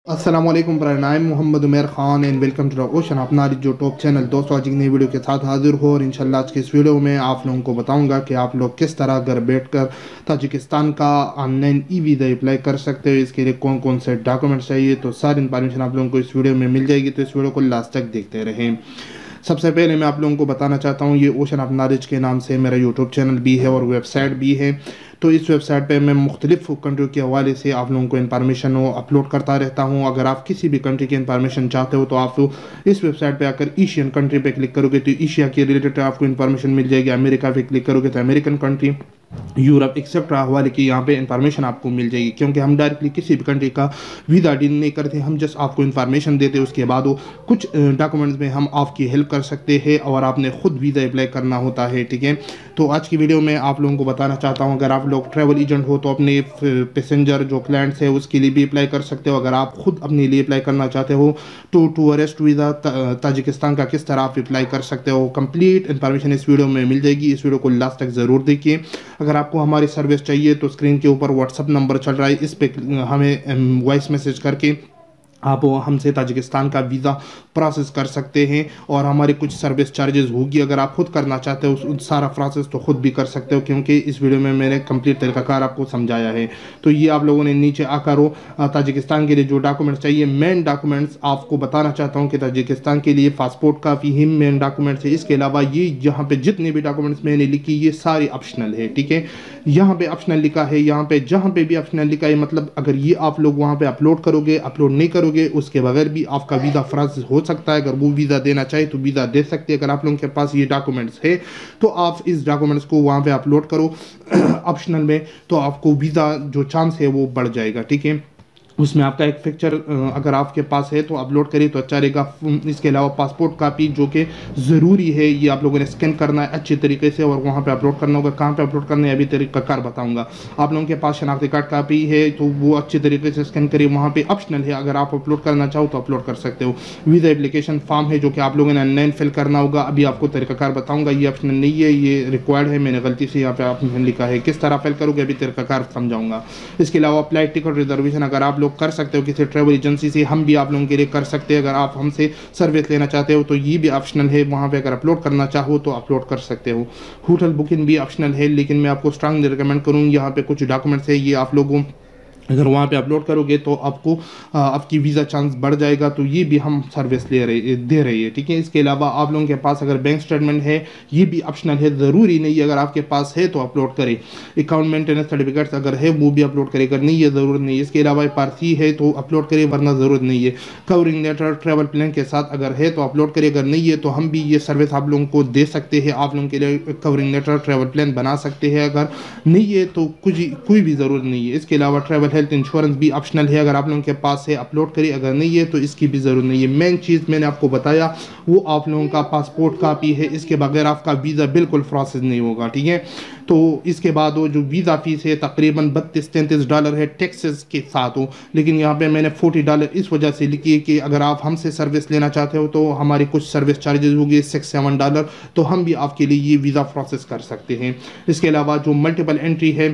अस्सलाम वालेकुम प्राणाम Mohammad Umar Khan and welcome to the ocean अपना जो टॉप चैनल। दोस्तों आज एक नई वीडियो के साथ हाजिर हो और इंशाल्लाह आज की इस वीडियो में आप लोगों को बताऊंगा कि आप लोग किस तरह घर बैठकर ताजिकिस्तान का ऑनलाइन ई वीज़ा अप्लाई कर सकते हो। इसके लिए कौन कौन से डॉक्यूमेंट्स चाहिए, तो सारी इन्फॉर्मेशन आप लोगों को इस वीडियो में मिल जाएगी, तो इस वीडियो को लास्ट तक देखते रहें। सबसे पहले मैं आप लोगों को बताना चाहता हूँ, ये ओशन ऑफ नॉलेज के नाम से मेरा यूट्यूब चैनल भी है और वेबसाइट भी है। तो इस वेबसाइट पे मैं मुख्तलिफ कंट्री के हवाले से आप लोगों को इन्फॉर्मेशन अपलोड करता रहता हूँ। अगर आप किसी भी कंट्री की इन्फॉर्मेशन चाहते हो तो आप इस वेबसाइट पे आकर एशियन कंट्री पे क्लिक करोगे तो एशिया के रिलेटेड आपको इन्फॉर्मेशन मिल जाएगी। अमेरिका पे क्लिक करोगे तो अमेरिकन कंट्री, यूरोप एक्सेट्रा हवाले की यहाँ पे इंफॉर्मेशन आपको मिल जाएगी, क्योंकि हम डायरेक्टली किसी भी कंट्री का वीज़ा डील नहीं करते, हम जस्ट आपको इन्फॉर्मेशन देते हैं। उसके बाद वो कुछ डॉक्यूमेंट्स में हम आपकी हेल्प कर सकते हैं और आपने खुद वीज़ा अप्लाई करना होता है। ठीक है, तो आज की वीडियो में आप लोगों को बताना चाहता हूँ, अगर आप लोग ट्रैवल एजेंट हो तो अपने पैसेंजर जो क्लाइंट्स है उसके लिए भी अप्लाई कर सकते हो। अगर आप खुद अपने लिए अप्लाई करना चाहते हो तो टूरिस्ट वीज़ा ताजिकिस्तान का किस तरह आप अप्लाई कर सकते हो, कंप्लीट इन्फॉर्मेशन इस वीडियो में मिल जाएगी। इस वीडियो को लास्ट तक ज़रूर देखिए। अगर आपको हमारी सर्विस चाहिए तो स्क्रीन के ऊपर व्हाट्सअप नंबर चल रहा है, इस पे हमें वॉइस मैसेज करके आप हमसे ताजिकिस्तान का वीज़ा प्रोसेस कर सकते हैं और हमारे कुछ सर्विस चार्जेस होगी। अगर आप खुद करना चाहते हो उस सारा प्रोसेस तो खुद भी कर सकते हो, क्योंकि इस वीडियो में मैंने कंप्लीट तरीकाकार आपको समझाया है। तो ये आप लोगों ने नीचे आकर ताजिकिस्तान के लिए जो डॉक्यूमेंट्स चाहिए, मेन डॉक्यूमेंट्स आपको बताना चाहता हूँ कि ताजिकिस्तान के लिए पासपोर्ट काफ़ी ही मेन डॉक्यूमेंट्स है। इसके अलावा ये यहाँ पे जितने भी डॉक्यूमेंट्स मैंने लिखी ये सारी ऑप्शनल है। ठीक है, यहाँ पे ऑप्शनल लिखा है, यहाँ पे जहाँ पे भी ऑप्शनल लिखा है, मतलब अगर ये आप लोग वहाँ पे अपलोड करोगे, अपलोड नहीं करोगे उसके बगैर भी आपका वीज़ा फ्रांस हो सकता है। अगर वो वीज़ा देना चाहे तो वीज़ा दे सकते हैं। अगर आप लोगों के पास ये डॉक्यूमेंट्स है तो आप इस डॉक्यूमेंट्स को वहाँ पे अपलोड करो ऑप्शनल में, तो आपको वीज़ा जो चांस है वो बढ़ जाएगा। ठीक है, उसमें आपका एक पिक्चर अगर आपके पास है तो अपलोड करिए तो अच्छा रहेगा। इसके अलावा पासपोर्ट कापी जो कि ज़रूरी है, ये आप लोगों ने स्कैन करना है अच्छे तरीके से और वहाँ पे अपलोड करना होगा। कहाँ पे अपलोड करना है अभी तरीकाकार बताऊंगा। आप लोगों के पास शनाख्ती कार्ड कापी है तो वो अच्छे तरीके से स्कैन करिए, वहाँ पे ऑप्शनल है, अगर आप अपलोड करना चाहो तो अपलोड कर सकते हो। वीज़ा एप्लीकेशन फॉर्म है जो कि आप लोगों ने ऑनलाइन फिल करना होगा, अभी आपको तरीकाकार बताऊँगा। ये ऑप्शनल नहीं है, ये रिक्वायर्ड है, मैंने गलती से यहाँ पे ऑप्शन लिखा है। किस तरह फिल करोगे अभी तरीकाकार समझाऊंगा। इसके अलावा फ्लाइट टिकट रिजर्वेशन अगर आप लोग कर सकते हो किसी ट्रैवल एजेंसी से, हम भी आप लोगों के लिए कर सकते हैं। अगर आप हमसे सर्विस लेना चाहते हो तो ये भी ऑप्शनल है, वहाँ पे अगर अपलोड करना चाहो तो अपलोड कर सकते हो। होटल बुकिंग भी ऑप्शनल है, लेकिन मैं आपको स्ट्रांगली रिकमेंड करूँ, यहाँ पे कुछ डॉक्यूमेंट्स है, ये आप लोगों अगर वहाँ पे अपलोड करोगे तो आपको आपकी वीज़ा चांस बढ़ जाएगा। तो ये भी हम सर्विस दे रही है। ठीक है, इसके अलावा आप लोगों के पास अगर बैंक स्टेटमेंट है ये भी ऑप्शनल है, ज़रूरी नहीं है, अगर आपके पास है तो अपलोड करें। अकाउंट मेंटेनेंस सर्टिफिकेट्स अगर है वो भी अपलोड करें, अगर नहीं है ज़रूरत नहीं है। इसके अलावा पारसी है तो अपलोड करें, वरना ज़रूरत नहीं है। कवरिंग लेटर ट्रैवल प्लान के साथ अगर है तो अपलोड करें, अगर नहीं है तो हम भी ये सर्विस आप लोगों को दे सकते हैं, आप लोगों के लिए कवरिंग लेटर ट्रैवल प्लान बना सकते हैं। अगर नहीं है तो कोई भी ज़रूरत नहीं है। इसके अलावा ट्रैवल हेल्थ इंश्योरेंस भी ऑप्शनल है, अगर आप लोगों के पास है अपलोड करिए, अगर नहीं है तो इसकी भी ज़रूरत नहीं है। मेन चीज़ मैंने आपको बताया वो आप लोगों का पासपोर्ट कापी है, इसके बगैर आपका वीज़ा बिल्कुल प्रोसेस नहीं होगा। ठीक है, तो इसके बाद वो जो वीज़ा फ़ीस है तकरीबन $32-33 है टैक्सेस के साथ हो, लेकिन यहाँ पे मैंने $40 इस वजह से लिखी है कि अगर आप हमसे सर्विस लेना चाहते हो तो हमारी कुछ सर्विस चार्जेस होगी $6-7, तो हम भी आपके लिए ये वीज़ा प्रोसेस कर सकते हैं। इसके अलावा जो मल्टीपल एंट्री है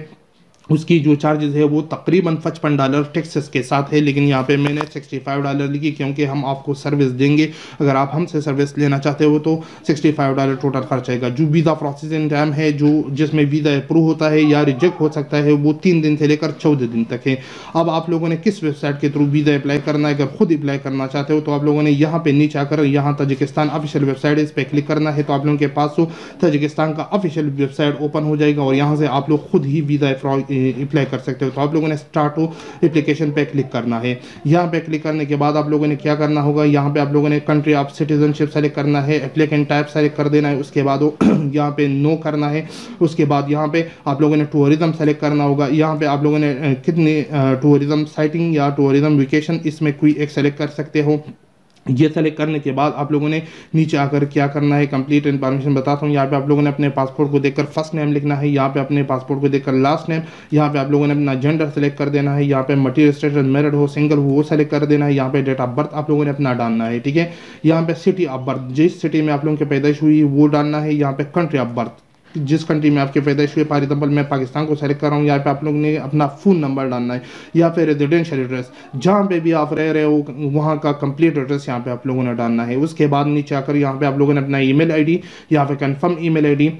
उसकी जो चार्जेस है वो तकरीबन $55 टैक्सेस के साथ है, लेकिन यहाँ पे मैंने $65 लिखी क्योंकि हम आपको सर्विस देंगे। अगर आप हमसे सर्विस लेना चाहते हो तो $65 टोटल खर्च आएगा। जो वीज़ा प्रोसेसिंग टाइम है जो जिसमें वीज़ा अप्रूव होता है या रिजेक्ट हो सकता है वो 3 दिन से लेकर 14 दिन तक है। अब आप लोगों ने किस वेबसाइट के थ्रू वीज़ा अप्लाई करना है, अगर खुद अप्लाई करना चाहते हो तो आप लोगों ने यहाँ पे नीचे आकर यहाँ ताजिकिस्तान ऑफिशियल वेबसाइट है, इस पर क्लिक करना है तो आप लोगों के पास ताजिकिस्तान का ऑफिशियल वेबसाइट ओपन हो जाएगा और यहाँ से आप लोग खुद ही वीज़ा अप्लाई कर सकते हो। तो आप लोगों ने स्टार्ट हो एप्लीकेशन पे क्लिक करना है। यहाँ पे क्लिक करने के बाद आप लोगों ने क्या करना होगा, यहाँ पे आप लोगों ने कंट्री ऑफ सिटीजनशिप सेलेक्ट करना है, एप्लीकेंट टाइप सेलेक्ट कर देना है, उसके बाद यहाँ पे नो करना है। उसके बाद यहाँ पे आप लोगों ने टूरिज्म सेलेक्ट करना होगा। यहाँ पे आप लोगों ने कितने टूरिज्म साइटिंग या टूरिज्म वेकेशन इसमें कोई एक सेलेक्ट कर सकते हो। ये सेलेक्ट करने के बाद आप लोगों ने नीचे आकर क्या करना है, कंप्लीट इन्फॉर्मेशन बताता हूँ। यहाँ पे आप लोगों ने अपने पासपोर्ट को देखकर फर्स्ट नेम लिखना है, यहाँ पे अपने पासपोर्ट को देखकर लास्ट नेम, यहाँ पे आप लोगों ने अपना जेंडर सेलेक्ट कर देना है, यहाँ पे मटीरियल स्टेटस मैरिड हो सिंगल हो वो सेलेक्ट कर देना है, यहाँ पे डेट ऑफ बर्थ आप लोगों ने अपना डालना है। ठीक है, यहाँ पे सिटी ऑफ बर्थ जिस सिटी में आप लोगों की पैदाइश हुई वो डालना है, यहाँ पे कंट्री ऑफ बर्थ जिस कंट्री में आपकी पैदाइश हुई। फॉर एग्जाम्पल मैं पाकिस्तान को सेलेक्ट कर रहा हूँ। यहाँ पे आप लोगों ने अपना फ़ोन नंबर डालना है या फिर रेजिडेंशियल एड्रेस, जहाँ पे भी आप रह रहे हो वहाँ का कंप्लीट एड्रेस यहाँ पे आप लोगों ने डालना है। उसके बाद नीचे आकर यहाँ पे आप लोगों ने अपना ईमेल आईडी या फिर कंफर्म ईमेल आईडी,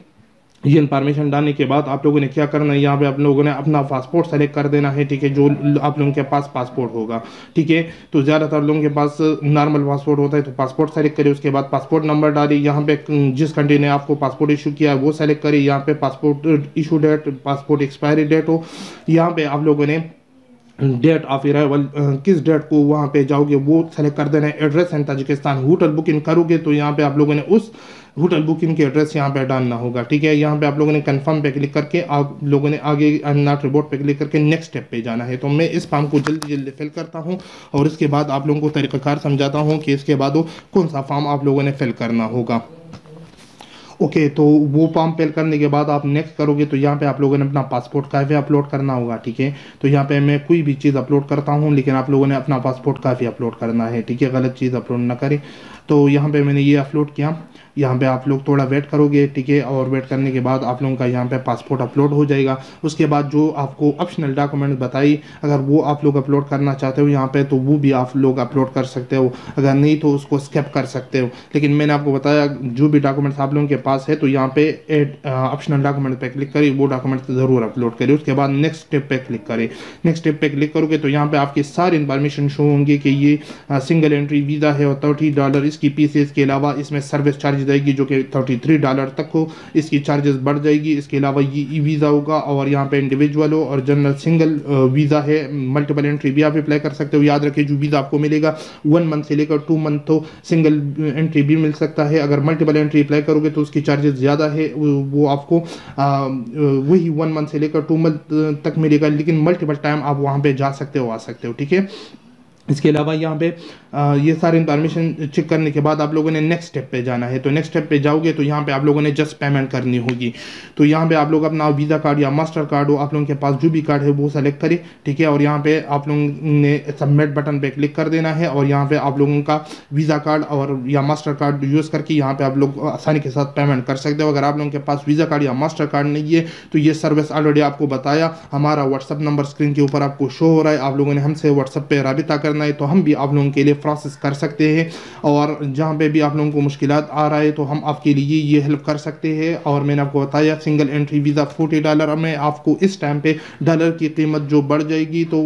ये इन्फॉर्मेशन डालने के बाद आप लोगों ने क्या करना है, यहाँ पे आप लोगों ने अपना पासपोर्ट सेलेक्ट कर देना है, ठीक है, जो आप लोगों के पास पासपोर्ट होगा, ठीक है। तो ज़्यादातर लोगों के पास नॉर्मल पासपोर्ट होता है, तो पासपोर्ट सेलेक्ट करिए। उसके बाद पासपोर्ट नंबर डालिए, यहाँ पे जिस कंट्री ने आपको पासपोर्ट इशू किया है वो सेलेक्ट करिए। यहाँ पे passport issue date, passport expiry date हो, यहाँ पे आप लोगों ने डेट ऑफ अराइवल किस डेट को वहाँ पे जाओगे वो सेलेक्ट कर देना है। Address and Tajikistan, hotel booking करोगे तो यहाँ पे आप लोगों ने उस होटल बुकिंग के एड्रेस यहाँ पे डालना होगा, ठीक है। यहाँ पे आप लोगों ने कंफर्म पे क्लिक करके आप लोगों ने आगे आई एम नॉट रिपोर्ट पे क्लिक करके नेक्स्ट स्टेप पे जाना है। तो मैं इस फॉर्म को जल्दी जल्दी फिल करता हूँ और इसके बाद आप लोगों को तरीक़ाकार समझाता हूँ कि इसके बाद कौन सा फॉर्म आप लोगों ने फिल करना होगा। ओके, तो वो फॉर्म फिल करने के बाद आप नेक्स्ट करोगे तो यहाँ पे आप लोगों ने अपना पासपोर्ट काफ़ी अपलोड करना होगा, ठीक है। तो यहाँ पे मैं कोई भी चीज़ अपलोड करता हूँ, लेकिन आप लोगों ने अपना पासपोर्ट काफ़ी अपलोड करना है, ठीक है, गलत चीज़ अपलोड ना करें। तो यहाँ पे मैंने ये अपलोड किया। यहाँ पे आप लोग थोड़ा वेट करोगे, ठीक है, और वेट करने के बाद आप लोगों का यहाँ पे पासपोर्ट अपलोड हो जाएगा। उसके बाद जो आपको ऑप्शनल डॉक्यूमेंट बताई, अगर वो आप लोग अपलोड करना चाहते हो यहाँ पे तो वो भी आप लोग अपलोड कर सकते हो, अगर नहीं तो उसको स्किप कर सकते हो। लेकिन मैंने आपको बताया जो भी डॉक्यूमेंट्स आप लोगों के पास है तो यहाँ पे एड ऑप्शनल डॉक्यूमेंट पे क्लिक करिए, वो डॉक्यूमेंट ज़रूर अपलोड करिए। उसके बाद नेक्स्ट स्टेप पे क्लिक करें। नेक्स्ट स्टेप पे क्लिक करोगे तो यहाँ पे आपकी सारी इन्फॉर्मेशन शो होंगी कि ये सिंगल एंट्री वीज़ा है और $30 इसकी फीस है। इसके अलावा इसमें सर्विस चार्ज आएगी जो कि $33 तक हो, इसकी चार्जेस बढ़ जाएगी। इसके अलावा ये ई वीज़ा होगा और यहाँ पे इंडिविजुअल हो और जनरल सिंगल वीज़ा है। मल्टीपल एंट्री भी आप अप्लाई कर सकते हो। याद रखिए जो वीज़ा आपको मिलेगा 1 मंथ से लेकर 2 मंथ तो सिंगल एंट्री भी मिल सकता है। अगर मल्टीपल एंट्री अप्लाई करोगे तो उसकी चार्जेस ज़्यादा है, वो आपको वही 1 मंथ से लेकर 2 मंथ तक मिलेगा, लेकिन मल्टीपल टाइम आप वहाँ पे जा सकते हो, आ सकते हो, ठीक है। इसके अलावा यहाँ पे ये सारी इन्फॉर्मेशन चेक करने के बाद आप लोगों ने नेक्स्ट स्टेप पे जाना है। तो नेक्स्ट स्टेप पे जाओगे तो यहाँ पे आप लोगों ने जस्ट पेमेंट करनी होगी। तो यहाँ पे आप लोग अपना वीज़ा कार्ड या मास्टर कार्ड हो, आप लोगों के पास जो भी कार्ड है वो सेलेक्ट करें, ठीक है, और यहाँ पे आप लोगों ने सबमिट बटन पे क्लिक कर देना है और यहाँ पे आप लोगों का वीज़ा कार्ड और या मास्टर कार्ड यूज़ करके यहाँ पे आप लोग आसानी के साथ पेमेंट कर सकते हो। अगर आप लोगों के पास वीज़ा कार्ड या मास्टर कार्ड नहीं है तो ये सर्विस ऑलरेडी आपको बताया, हमारा व्हाट्सअप नंबर स्क्रीन के ऊपर आपको शो हो रहा है। आप लोगों ने हमसे व्हाट्सअप पे राबिता करना है तो हम भी आप लोगों के लिए प्रोसेस कर सकते हैं, और जहाँ पे भी आप लोगों को मुश्किलात आ रहा है तो हम आपके लिए ये हेल्प कर सकते हैं। और मैंने आपको बताया सिंगल एंट्री वीज़ा $40 में, आपको इस टाइम पे डॉलर की कीमत जो बढ़ जाएगी तो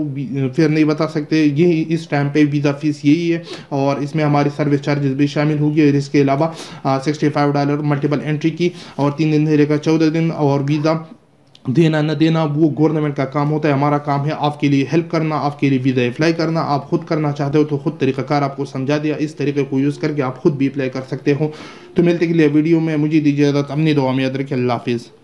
फिर नहीं बता सकते, यही इस टाइम पे वीज़ा फीस यही है और इसमें हमारी सर्विस चार्जेस भी शामिल होगी। और इसके अलावा $65 मल्टीपल एंट्री की और 3 दिन से लेकर 14 दिन, और वीज़ा देना न देना वो गवर्नमेंट का काम होता है। हमारा काम है आपके लिए हेल्प करना, आपके लिए वीज़ा अप्लाई करना। आप खुद करना चाहते हो तो खुद तरीक़ाकार आपको समझा दिया, इस तरीके को यूज़ करके आप खुद भी अप्लाई कर सकते हो। तो मिलते के लिए वीडियो में, मुझे दीजिए इजाज़त, अपनी दुआ में याद रखिए। अल्लाह हाफिज़।